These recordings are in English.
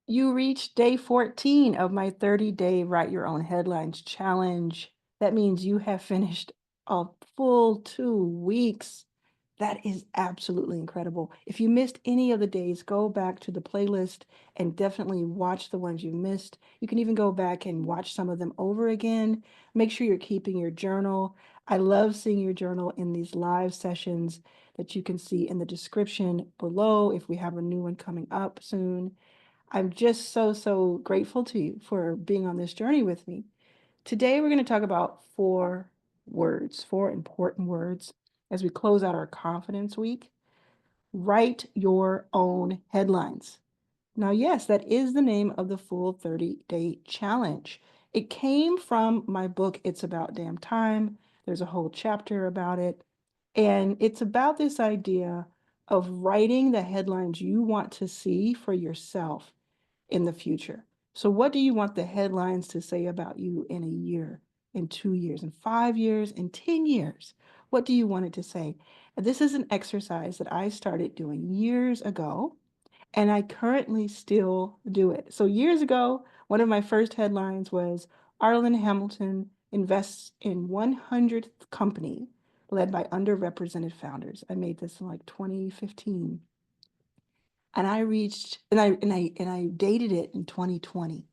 You reached day 14 of my 30-day Write Your Own Headlines challenge. That means you have finished a full 2 weeks. That is absolutely incredible. If you missed any of the days, go back to the playlist and definitely watch the ones you missed. You can even go back and watch some of them over again. Make sure you're keeping your journal. I love seeing your journal in these live sessions that you can see in the description below if we have a new one coming up soon. I'm just so grateful to you for being on this journey with me. Today, we're going to talk about 4 words, 4 important words as we close out our confidence week. Write your own headlines. Now, yes, that is the name of the full 30-day challenge. It came from my book, It's About Damn Time. There's a whole chapter about it. And it's about this idea of writing the headlines you want to see for yourself in the future. So, what do you want the headlines to say about you in a year, in 2 years, in 5 years, in 10 years? What do you want it to say? This is an exercise that I started doing years ago, and I currently still do it. So, years ago, one of my first headlines was Arlan Hamilton invests in 100th company led by underrepresented founders. I made this in like 2015. And I reached and I dated it in 2020.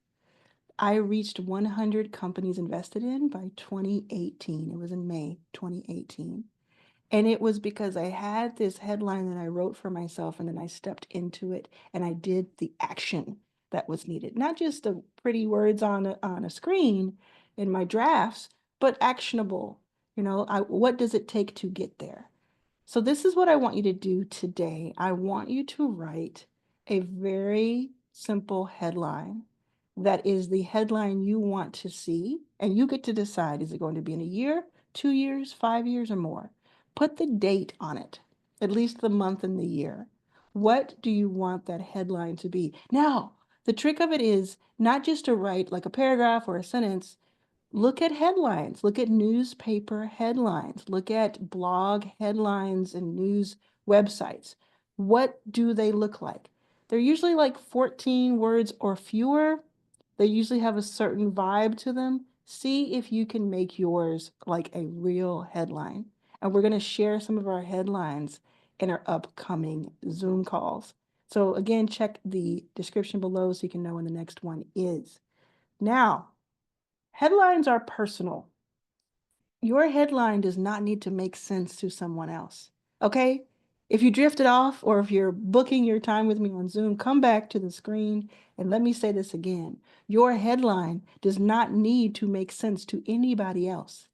I reached 100 companies invested in by 2018. It was in May 2018. And it was because I had this headline that I wrote for myself, and then I stepped into it and I did the action that was needed. Not just the pretty words on a screen in my drafts, but actionable. What does it take to get there? So this is what I want you to do today. I want you to write a very simple headline that is the headline you want to see, and you get to decide, is it going to be in a year, 2 years, 5 years, or more? Put the date on it, at least the month and the year. What do you want that headline to be? Now, the trick of it is not just to write like a paragraph or a sentence. Look at headlines, look at newspaper headlines, look at blog headlines and news websites. What do they look like? They're usually like 14 words or fewer. They usually have a certain vibe to them. See if you can make yours like a real headline. And we're going to share some of our headlines in our upcoming Zoom calls. So, again, check the description below so you can know when the next one is. Now, headlines are personal. Your headline does not need to make sense to someone else. Okay? If you drifted off or if you're booking your time with me on Zoom, come back to the screen and let me say this again. Your headline does not need to make sense to anybody else.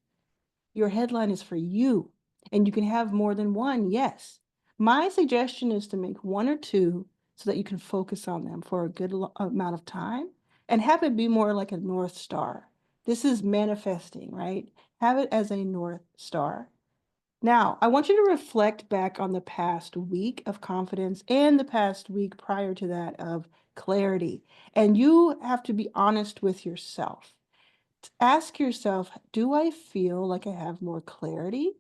Your headline is for you, and you can have more than one, yes. My suggestion is to make one or two so that you can focus on them for a good amount of time and have it be more like a North Star. This is manifesting, right? Have it as a North Star. Now, I want you to reflect back on the past week of confidence and the past week prior to that of clarity. And you have to be honest with yourself. Ask yourself, do I feel like I have more clarity?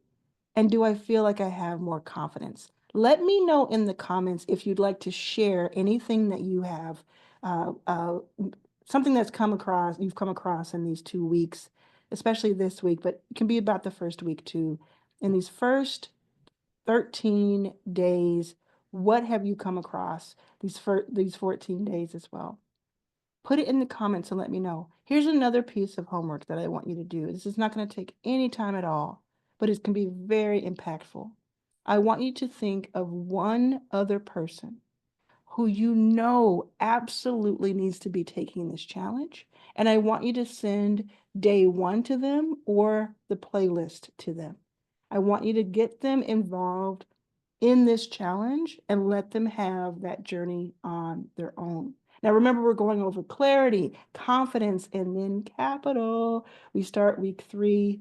And do I feel like I have more confidence? Let me know in the comments if you'd like to share anything that you have, uh, uh, something that's you've come across in these 2 weeks, especially this week, but it can be about the first week too. In these first 13 days, what have you come across these 14 days as well? Put it in the comments and let me know. Here's another piece of homework that I want you to do. This is not going to take any time at all, but it can be very impactful. I want you to think of one other person who you know absolutely needs to be taking this challenge. And I want you to send day one to them or the playlist to them. I want you to get them involved in this challenge and let them have that journey on their own. Now, remember, we're going over clarity, confidence, and then capital. We start week 3,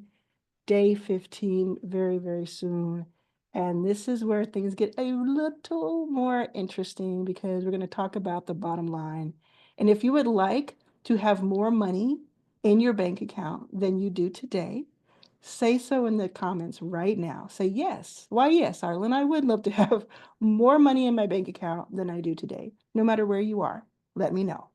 day 15, very soon. And this is where things get a little more interesting because we're going to talk about the bottom line. And if you would like to have more money in your bank account than you do today, say so in the comments right now. Say yes. Why, yes, Arlen, I would love to have more money in my bank account than I do today, no matter where you are. let me know.